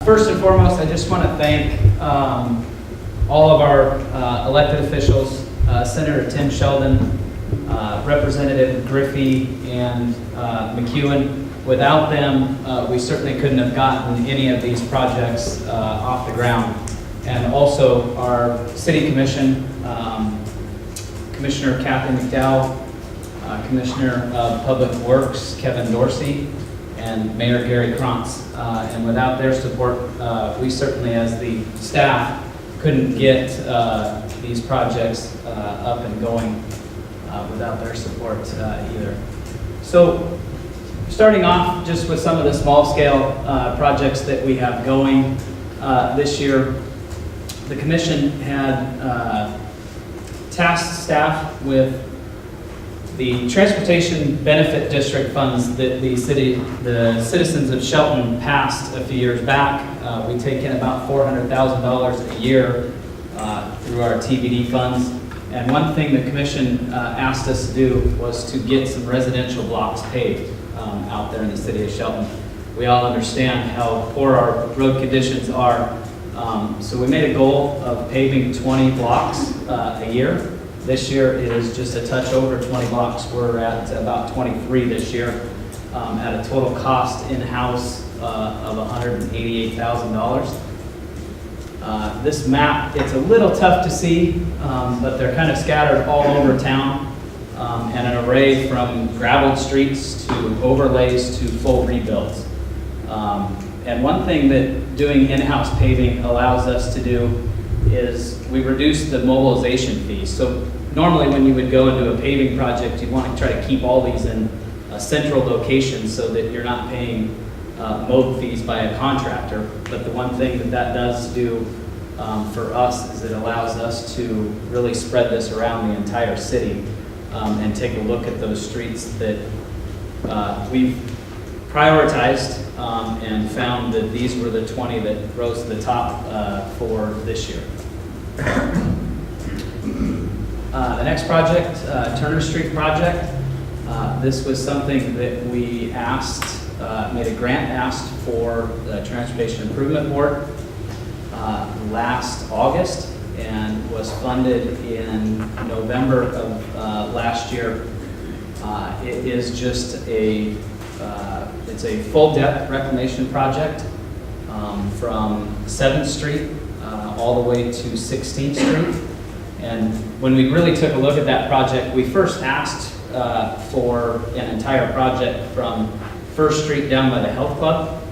First and foremost, I just want to thank all of our elected officials, Senator Tim Sheldon, Representative Griffey, and McEwen. Without them, we certainly couldn't have gotten any of these projects off the ground. And also our City Commission, Commissioner Kathy McDowell, Commissioner of Public Works Kevin Dorsey, and Mayor Gary Krantz. And without their support, we certainly as the staff couldn't get these projects up and going without their support either. So starting off just with some of the small scale projects that we have going this year, the commission had tasked staff with the Transportation Benefit District funds that the citizens of Shelton passed a few years back. We take in about $400,000 a year through our TBD funds. And one thing the commission asked us to do was to get some residential blocks paved out there in the city of Shelton. We all understand how poor our road conditions are. So we made a goal of paving 20 blocks a year. This year it is just a touch over 20 blocks. We're at about 23 this year at a total cost in-house of $188,000. This map, it's a little tough to see, but they're kind of scattered all over town and an array from graveled streets to overlays to full rebuilds. And one thing that doing in-house paving allows us to do is we reduce the mobilization fees. So normally when you would go into a paving project, you want to try to keep all these in a central location so that you're not paying mob fees by a contractor. But the one thing that does do for us is it allows us to really spread this around the entire city and take a look at those streets that we've prioritized and found that these were the 20 that rose to the top for this year. The next project, Turner Street project. This was something that we asked, made a grant asked for the Transportation Improvement Board last August and was funded in November of last year. It is just it's a full depth reclamation project from 7th Street all the way to 16th Street. And when we really took a look at that project, we first asked for an entire project from 1st Street down by the health club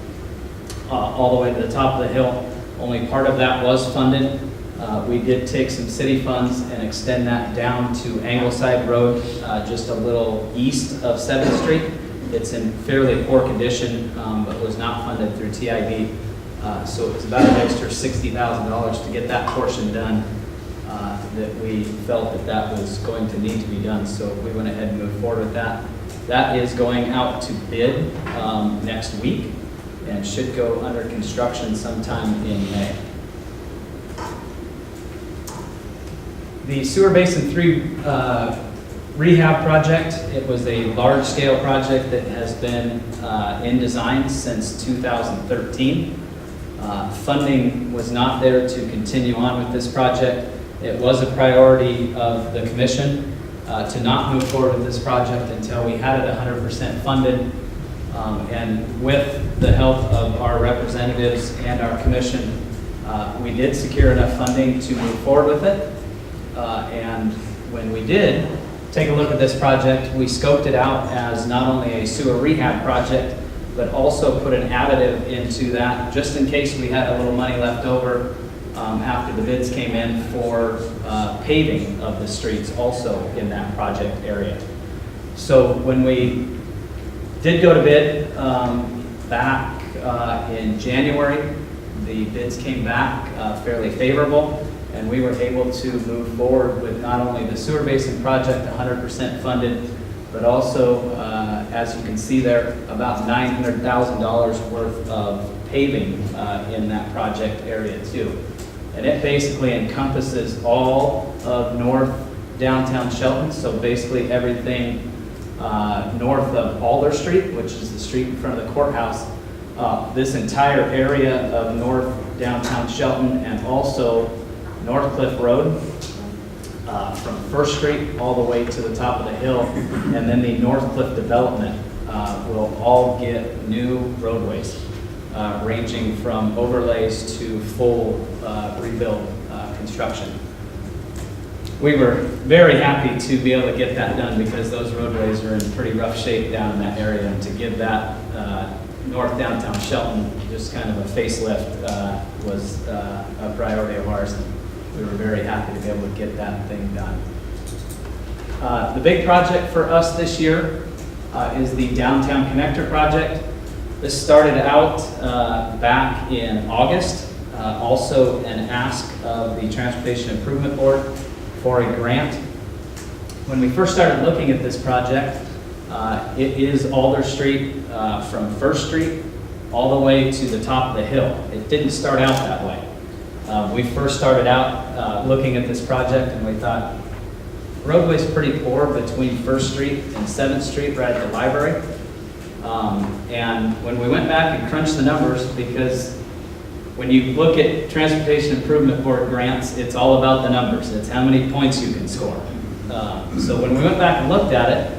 all the way to the top of the hill. Only part of that was funded. We did take some city funds and extend that down to Angleside Road, just a little east of 7th Street. It's in fairly poor condition, but was not funded through TIB. So it was about an extra $60,000 to get that portion done that we felt that was going to need to be done. So we went ahead and moved forward with that. That is going out to bid next week and should go under construction sometime in May. The Sewer Basin 3 Rehab project, it was a large-scale project that has been in design since 2013. Funding was not there to continue on with this project. It was a priority of the commission to not move forward with this project until we had it 100% funded. And with the help of our representatives and our commission, we did secure enough funding to move forward with it. And when we did take a look at this project, we scoped it out as not only a sewer rehab project, but also put an additive into that just in case we had a little money left over after the bids came in for paving of the streets also in that project area. So when we did go to bid back in January, the bids came back fairly favorable, and we were able to move forward with not only the sewer basin project 100% funded, but also, as you can see there, about $900,000 worth of paving in that project area too. And it basically encompasses all of north downtown Shelton, so basically everything north of Alder Street, which is the street in front of the courthouse, This entire area of north downtown Shelton and also North Cliff Road, from First Street all the way to the top of the hill, and then the North Cliff development will all get new roadways, ranging from overlays to full rebuild construction. We were very happy to be able to get that done because those roadways are in pretty rough shape down in that area, and to give that north downtown Shelton just kind of a facelift was a priority of ours. We were very happy to be able to get that thing done. The big project for us this year is the Downtown Connector project. This started out back in August, also an ask of the Transportation Improvement Board for a grant. When we first started looking at this project, it is Alder Street from First Street all the way to the top of the hill. It didn't start out that way. We first started out looking at this project and we thought, roadway's pretty poor between First Street and 7th Street right at the library. And when we went back and crunched the numbers, because when you look at Transportation Improvement Board grants, it's all about the numbers. It's how many points you can score. So when we went back and looked at it,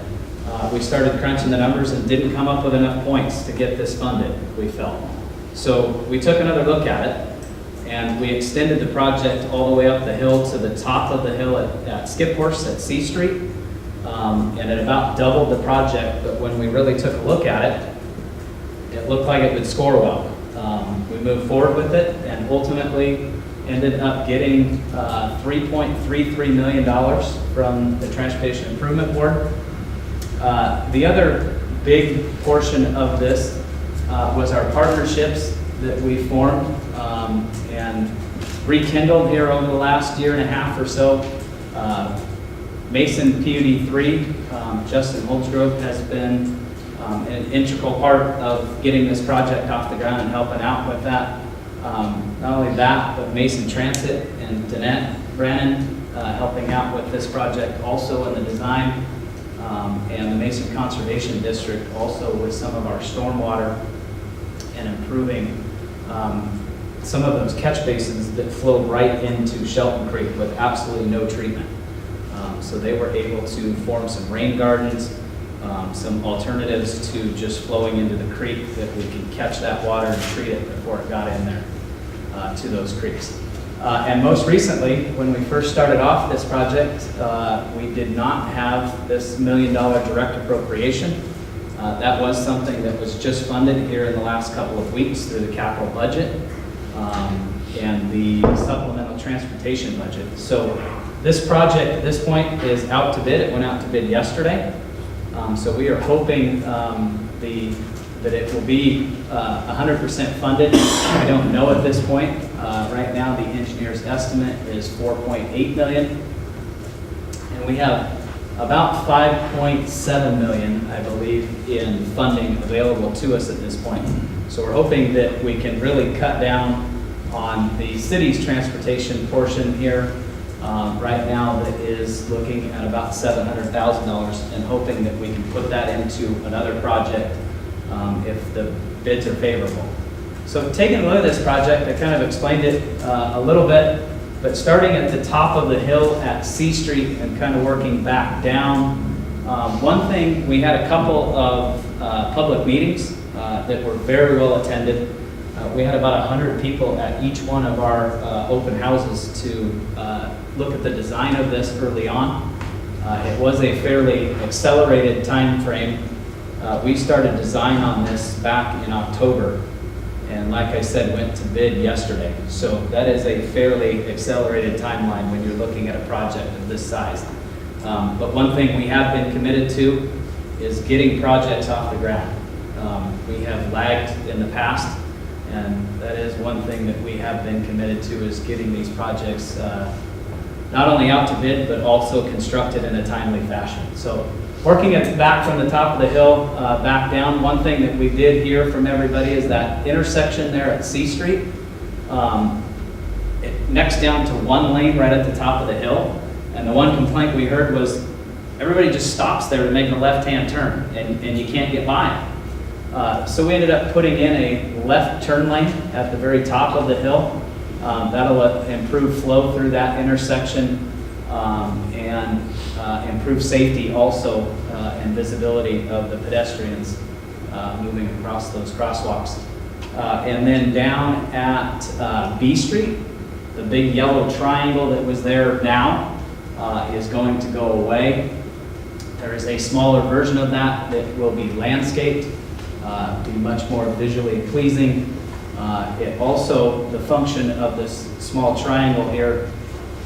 we started crunching the numbers and didn't come up with enough points to get this funded, we felt. So we took another look at it, and we extended the project all the way up the hill to the top of the hill at Skip Horse at C Street, and it about doubled the project, but when we really took a look at it, it looked like it would score well. We moved forward with it and ultimately ended up getting $3.33 million from the Transportation Improvement Board. The other big portion of this was our partnerships that we formed and rekindled here over the last year and a half or so. Basin PUD 3, Justin Holdsgrove has been an integral part of getting this project off the ground and helping out with that. Not only that, but Mason Transit and Danette Brannon helping out with this project also in the design, and the Mason Conservation District also with some of our stormwater and improving some of those catch basins that flow right into Shelton Creek with absolutely no treatment. So they were able to form some rain gardens, some alternatives to just flowing into the creek that we could catch that water and treat it before it got in there to those creeks. And most recently, when we first started off this project, we did not have this $1 million direct appropriation. That was something that was just funded here in the last couple of weeks through the capital budget and the supplemental transportation budget. So this project at this point is out to bid. It went out to bid yesterday. So we are hoping that it will be 100% funded. I don't know at this point. Right now, the engineer's estimate is $4.8 million. And we have about $5.7 million, I believe, in funding available to us at this point. So we're hoping that we can really cut down on the city's transportation portion here. Right now that is looking at about $700,000 and hoping that we can put that into another project if the bids are favorable. So taking a look at this project, I kind of explained it a little bit, but starting at the top of the hill at C Street and kind of working back down. One thing, we had a couple of public meetings that were very well attended. We had about 100 people at each one of our open houses to look at the design of this early on. It was a fairly accelerated time frame. We started design on this back in October, and like I said, went to bid yesterday. So that is a fairly accelerated timeline when you're looking at a project of this size. But one thing we have been committed to is getting projects off the ground. We have lagged in the past, and that is one thing that we have been committed to, is getting these projects not only out to bid, but also constructed in a timely fashion. So working it back from the top of the hill, back down, one thing that we did hear from everybody is that intersection there at C Street, it necks down to one lane right at the top of the hill. And the one complaint we heard was everybody just stops there to make a left-hand turn, and you can't get by it. So we ended up putting in a left turn lane at the very top of the hill. That'll improve flow through that intersection and improve safety also and visibility of the pedestrians moving across those crosswalks. And then down at B Street, the big yellow triangle that was there now is going to go away. There is a smaller version of that that will be landscaped, be much more visually pleasing. It also, the function of this small triangle here,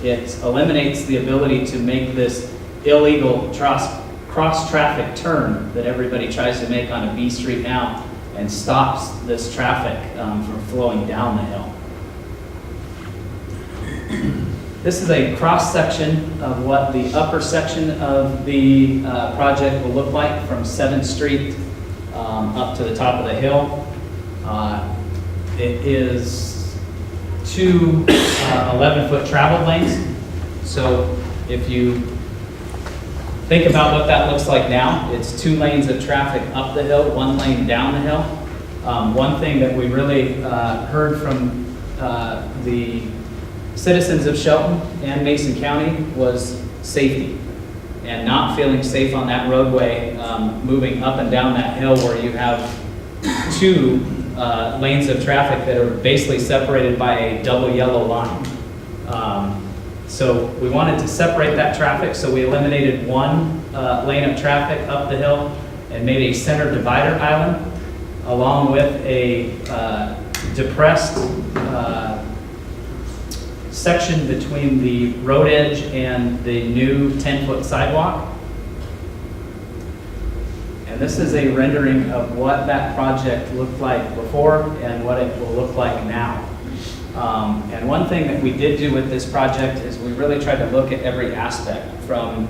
it eliminates the ability to make this illegal cross-traffic turn that everybody tries to make on a B Street now and stops this traffic from flowing down the hill. This is a cross-section of what the upper section of the project will look like from 7th Street up to the top of the hill. It is two 11-foot travel lanes. So if you think about what that looks like now, it's 2 lanes of traffic up the hill, 1 lane down the hill. One thing that we really heard from the citizens of Shelton and Mason County was safety, and not feeling safe on that roadway, moving up and down that hill where you have 2 lanes of traffic that are basically separated by a double yellow line. So we wanted to separate that traffic, so we eliminated 1 lane of traffic up the hill and made a center divider island, along with a depressed section between the road edge and the new 10-foot sidewalk. And this is a rendering of what that project looked like before and what it will look like now. And one thing that we did do with this project is we really tried to look at every aspect, from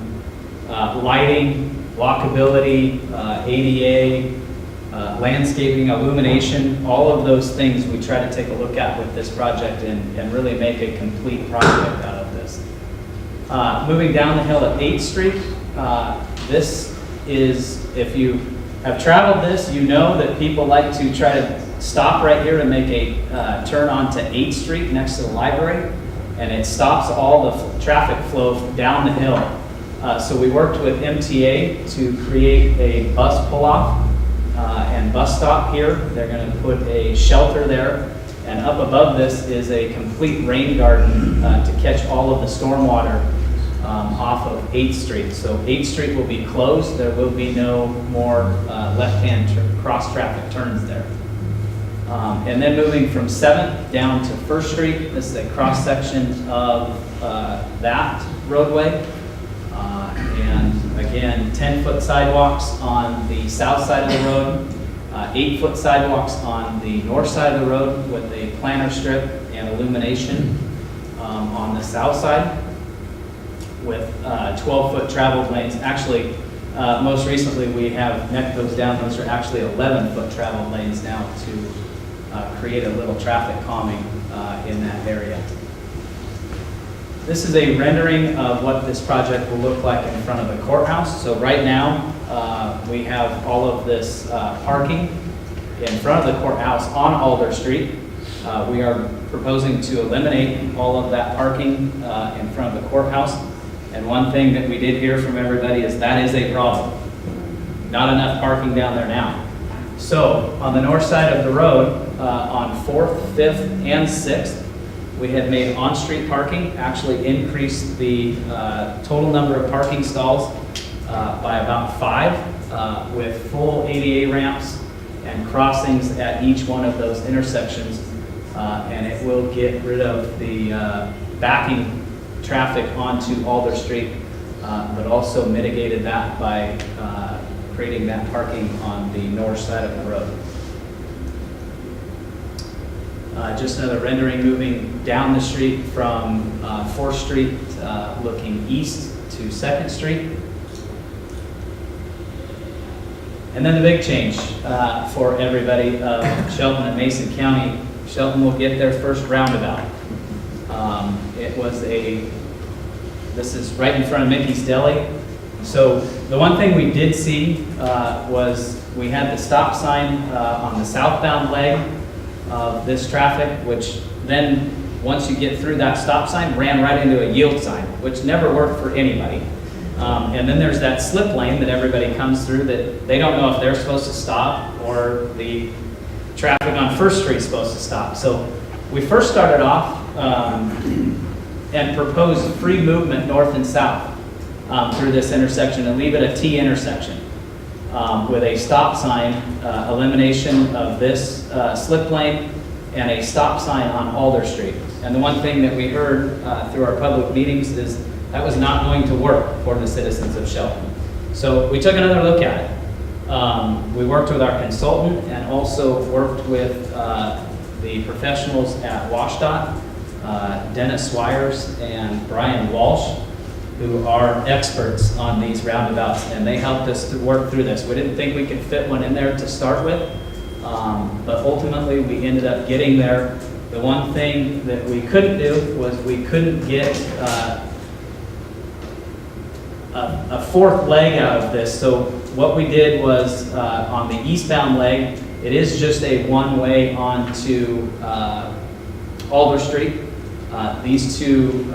lighting, walkability, ADA, landscaping, illumination, all of those things we try to take a look at with this project and really make a complete project out of this. Moving down the hill at 8th Street, this is, if you have traveled this, you know that people like to try to stop right here and make a turn onto 8th Street next to the library, and it stops all the traffic flow down the hill. So we worked with MTA to create a bus pull-off and bus stop here. They're going to put a shelter there, and up above this is a complete rain garden to catch all of the stormwater off of 8th Street. So 8th Street will be closed. There will be no more left-hand cross-traffic turns there. And then moving from 7th down to 1st Street, this is a cross-section of that roadway. And again, 10-foot sidewalks on the south side of the road, 8-foot sidewalks on the north side of the road with a planter strip and illumination on the south side, with 12-foot travel lanes. Actually, most recently we have necked those down. Those are actually 11-foot travel lanes now to create a little traffic calming in that area. This is a rendering of what this project will look like in front of the courthouse. So right now, we have all of this parking in front of the courthouse on Alder Street. We are proposing to eliminate all of that parking in front of the courthouse. And one thing that we did hear from everybody is that is a problem. Not enough parking down there now. So on the north side of the road, on 4th, 5th, and 6th, we have made on-street parking, actually increased the total number of parking stalls by about 5 with full ADA ramps and crossings at each one of those intersections. And it will get rid of the backing traffic onto Alder Street, but also mitigated that by creating that parking on the north side of the road. Just another rendering moving down the street from 4th Street, looking east to 2nd Street. And then the big change for everybody of Shelton and Mason County. Shelton will get their first roundabout. This is right in front of Mickey's Deli. So the one thing we did see was we had the stop sign on the southbound leg of this traffic, which then, once you get through that stop sign, ran right into a yield sign, which never worked for anybody. And then there's that slip lane that everybody comes through that they don't know if they're supposed to stop or the traffic on First Street is supposed to stop. So we first started off and proposed free movement north and south through this intersection and leave it a T intersection with a stop sign, elimination of this slip lane, and a stop sign on Alder Street. And the one thing that we heard through our public meetings is that was not going to work for the citizens of Shelton. So we took another look at it. We worked with our consultant and also worked with the professionals at WashDOT, Dennis Swires and Brian Walsh, who are experts on these roundabouts, and they helped us to work through this. We didn't think we could fit one in there to start with, but ultimately we ended up getting there. The one thing that we couldn't do was we couldn't get a fourth leg out of this. So what we did was on the eastbound leg, it is just a one-way onto Alder Street. These two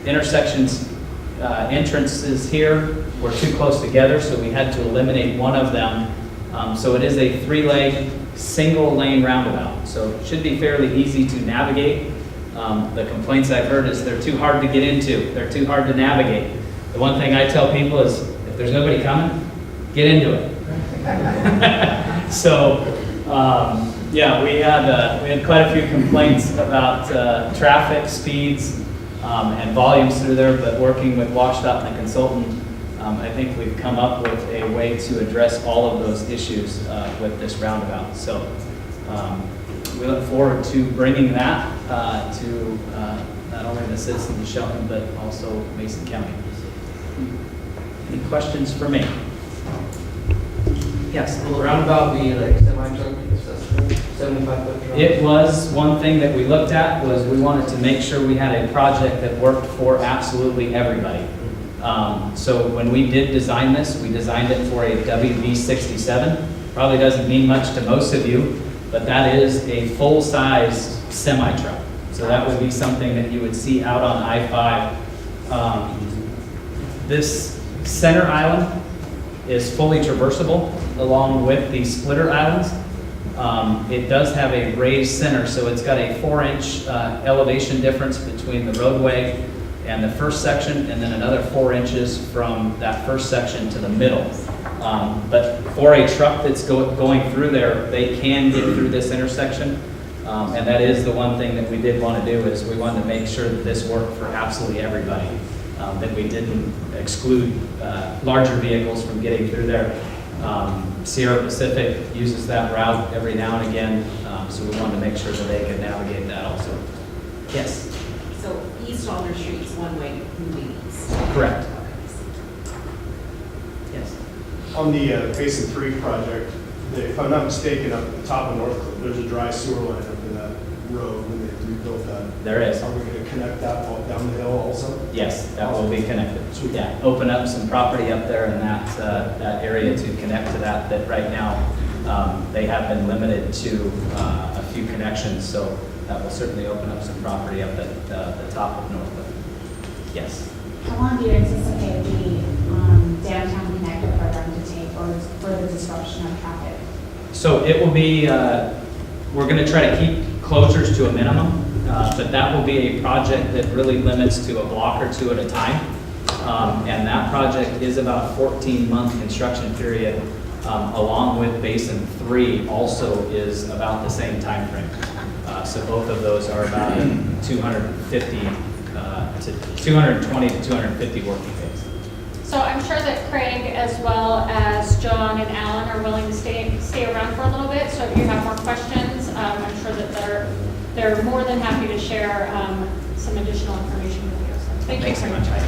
intersections, entrances here were too close together, so we had to eliminate one of them. So it is a three-leg, single-lane roundabout. So it should be fairly easy to navigate. The complaints I've heard is they're too hard to get into. They're too hard to navigate. The one thing I tell people is, if there's nobody coming, get into it. So, yeah, we had quite a few complaints about traffic speeds and volumes through there, but working with WashDOT and the consultant, I think we've come up with a way to address all of those issues with this roundabout. So we look forward to bringing that to not only the citizens of Shelton, but also Basin County. Any questions for me? Yes. Will the roundabout be like semi-truck, 75-foot truck? It was one thing that we looked at, was we wanted to make sure we had a project that worked for absolutely everybody. So when we did design this, we designed it for a WV67. Probably doesn't mean much to most of you, but that is a full-size semi-truck. So that would be something that you would see out on I-5. This center island is fully traversable along with the splitter islands. It does have a raised center, so it's got a 4-inch elevation difference between the roadway and the first section, and then another 4 inches from that first section to the middle. But for a truck that's going through there, they can get through this intersection. And that is the one thing that we did want to do, is we wanted to make sure that this worked for absolutely everybody. That we didn't exclude larger vehicles from getting through there. Sierra Pacific uses that route every now and again, so we wanted to make sure that they could navigate that also. Yes? So East Alder Street is one way moving east? Correct. Yes? On the Basin 3 project, if I'm not mistaken, up at the top of North Cliff, there's a dry sewer line up in that road when they rebuilt that. There is. Are we going to connect that all down the hill also? Yes, that will be connected. Yeah, open up some property up there in that area to connect to that right now they have been limited to a few connections, so that will certainly open up some property up at the top of Northwood. Yes. How long do you anticipate the downtown connector program to take for the disruption of traffic? So it will be, we're going to try to keep closures to a minimum, but that will be a project that really limits to a block or two at a time. And that project is about a 14-month construction period, along with Basin 3 also is about the same time frame. So both of those are about 220 to 250 working days. So I'm sure that Craig, as well as John and Alan, are willing to stay around for a little bit. So if you have more questions, I'm sure that they're more than happy to share some additional information with you. So thank you Thanks so very much. much.